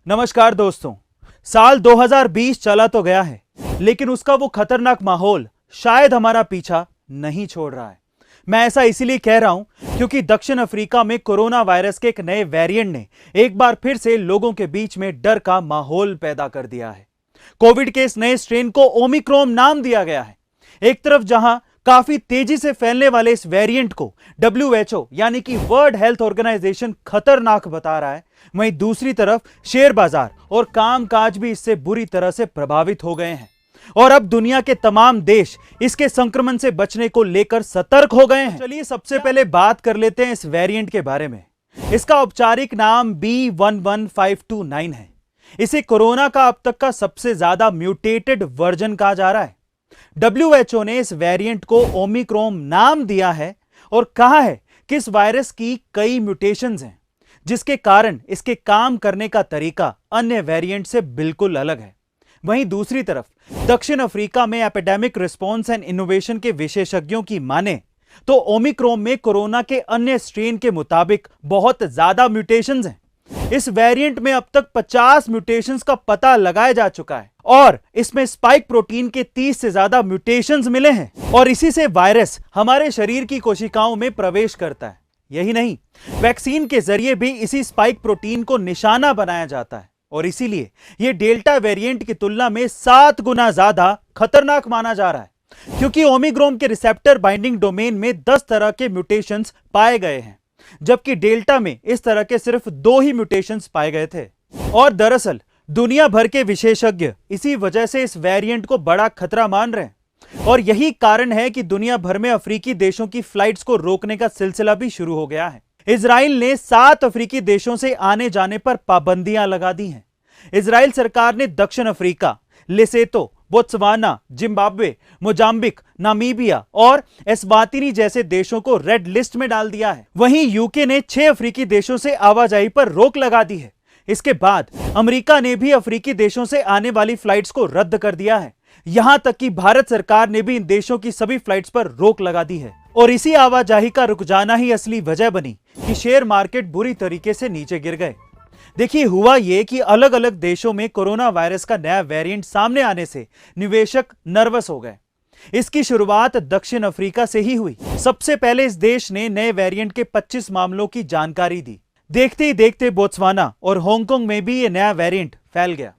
नमस्कार दोस्तों। साल 2020 चला तो गया है, लेकिन उसका वो खतरनाक माहौल शायद हमारा पीछा नहीं छोड़ रहा है। मैं ऐसा इसीलिए कह रहा हूं क्योंकि दक्षिण अफ्रीका में कोरोना वायरस के एक नए वेरिएंट ने एक बार फिर से लोगों के बीच में डर का माहौल पैदा कर दिया है। कोविड के इस नए स्ट्रेन को ओमिक्रॉन नाम दिया गया है। एक तरफ जहां काफी तेजी से फैलने वाले इस वेरिएंट को WHO यानी कि वर्ल्ड हेल्थ ऑर्गेनाइजेशन खतरनाक बता रहा है, वहीं दूसरी तरफ शेयर बाजार और कामकाज भी इससे बुरी तरह से प्रभावित हो गए हैं और अब दुनिया के तमाम देश इसके संक्रमण से बचने को लेकर सतर्क हो गए हैं। चलिए सबसे पहले बात कर लेते हैं इस वेरिएंट के बारे में। इसका औपचारिक नाम B11529 है। इसे कोरोना का अब तक का सबसे ज्यादा म्यूटेटेड वर्जन कहा जा रहा है। WHO ने इस वेरिएंट को ओमिक्रॉन नाम दिया है और कहा है कि इस वायरस की कई म्यूटेशंस हैं, जिसके कारण इसके काम करने का तरीका अन्य वेरिएंट से बिल्कुल अलग है। वहीं दूसरी तरफ दक्षिण अफ्रीका में एपिडेमिक रिस्पांस एंड इनोवेशन के विशेषज्ञों की माने तो ओमिक्रॉन में कोरोना के अन्य स्ट्रेन के मुताबिक बहुत ज्यादा म्यूटेशंस हैं। इस वेरिएंट में अब तक 50 म्यूटेशंस का पता लगाया जा चुका है और इसमें स्पाइक प्रोटीन के 30 से ज्यादा म्यूटेशंस मिले हैं और इसी से वायरस हमारे शरीर की कोशिकाओं में प्रवेश करता है। यही नहीं, वैक्सीन के जरिए भी इसी स्पाइक प्रोटीन को निशाना बनाया जाता है और इसीलिए यह डेल्टा वेरिएंट की तुलना में 7 गुना ज्यादा खतरनाक माना जा रहा है, क्योंकि ओमिक्रॉन के रिसेप्टर बाइंडिंग डोमेन में 10 तरह के म्यूटेशंस पाए गए हैं, जबकि डेल्टा में इस तरह के सिर्फ 2 ही म्यूटेशंस पाए गए थे। और दरअसल दुनिया भर के विशेषज्ञ इसी वजह से इस वेरिएंट को बड़ा खतरा मान रहे हैं और यही कारण है कि दुनिया भर में अफ्रीकी देशों की फ्लाइट्स को रोकने का सिलसिला भी शुरू हो गया है। इजराइल ने 7 अफ्रीकी देशों से आने जाने पर पाबंदियां लगा दी हैं। इजराइल सरकार ने दक्षिण Africa, Lesotho, Botswana, Zimbabwe, Mozambique, Namibia और एस्वातिनी जैसे देशों को रेड लिस्ट में डाल दिया है। वहीं यूके ने 6 अफ्रीकी देशों से आवाजाही पर रोक लगा दी है। इसके बाद अमेरिका ने भी अफ्रीकी देशों से आने वाली फ्लाइट्स को रद्द कर दिया है। यहां तक कि भारत सरकार ने भी इन देशों की सभी फ्लाइट्स पर रोक लगा दी है और इसी आवाजाही का रुक जाना ही असली वजह बनी कि शेयर मार्केट बुरी तरीके से नीचे गिर गए। देखिए, हुआ यह कि अलग अलग देशों में कोरोना वायरस का नया वेरिएंट सामने आने से निवेशक नर्वस हो गए। इसकी शुरुआत दक्षिण अफ्रीका से ही हुई। सबसे पहले इस देश ने नए वेरिएंट के 25 मामलों की जानकारी दी। देखते ही देखते बोत्सवाना और हांगकांग में भी यह नया वेरिएंट फैल गया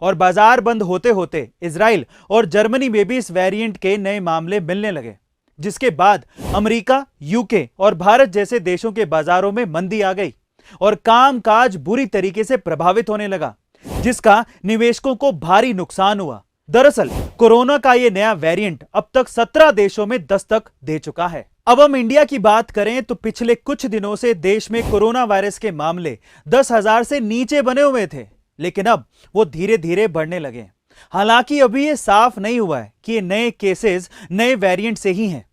और बाजार बंद होते होते इजराइल और जर्मनी में भी इस वेरिएंट के नए मामले मिलने लगे, जिसके बाद अमेरिका, यूके और भारत जैसे देशों के बाजारों में मंदी आ गई और कामकाज बुरी तरीके से प्रभावित होने लगा, जिसका निवेशकों को भारी नुकसान हुआ। दरअसल कोरोना का यह नया वेरिएंट अब तक 17 देशों में दस्तक दे चुका है। अब हम इंडिया की बात करें तो पिछले कुछ दिनों से देश में कोरोना वायरस के मामले 10,000 से नीचे बने हुए थे, लेकिन अब वो धीरे धीरे बढ़ने लगे। हालांकि अभी ये साफ नहीं हुआ है कि ये नए केसेस नए वेरिएंट से ही हैं,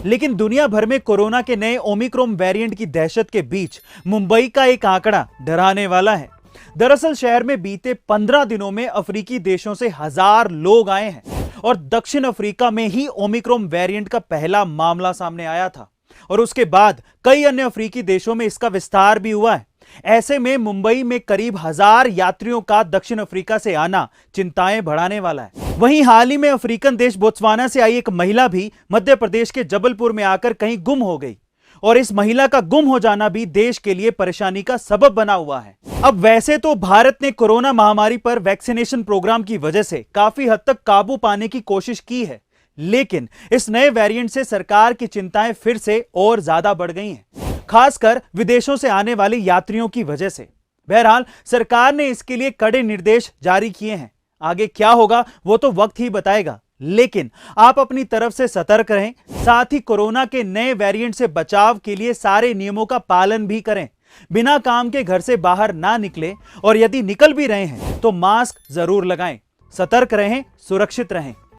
लेकिन दुनिया भर में कोरोना के नए ओमिक्रॉन वेरिएंट की दहशत के बीच मुंबई का एक आंकड़ा डराने वाला है। दरअसल शहर में बीते 15 दिनों में अफ्रीकी देशों से 1000 लोग आए हैं और दक्षिण अफ्रीका में ही ओमिक्रॉन वेरिएंट का पहला मामला सामने आया था और उसके बाद कई अन्य अफ्रीकी देशों में इसका विस्तार भी हुआ है। ऐसे में मुंबई में करीब 1000 यात्रियों का दक्षिण अफ्रीका से आना चिंताएं बढ़ाने वाला है। वहीं हाल ही में अफ्रीकन देश बोत्सवाना से आई एक महिला भी मध्य प्रदेश के जबलपुर में आकर कहीं गुम हो गई और इस महिला का गुम हो जाना भी देश के लिए परेशानी का सबब बना हुआ है। अब वैसे तो भारत ने कोरोना महामारी पर वैक्सीनेशन प्रोग्राम की वजह से काफी हद तक काबू पाने की कोशिश की है, लेकिन इस नए वेरिएंट से सरकार की चिंताएं फिर से और ज्यादा बढ़ गई हैं, खासकर विदेशों से आने वाले यात्रियों की वजह से। बहरहाल सरकार ने इसके लिए कड़े निर्देश जारी किए हैं। आगे क्या होगा वो तो वक्त ही बताएगा, लेकिन आप अपनी तरफ से सतर्क रहें, साथ ही कोरोना के नए वेरिएंट से बचाव के लिए सारे नियमों का पालन भी करें। बिना काम के घर से बाहर ना निकलें और यदि निकल भी रहे हैं तो मास्क जरूर लगाएं। सतर्क रहें, सुरक्षित रहें।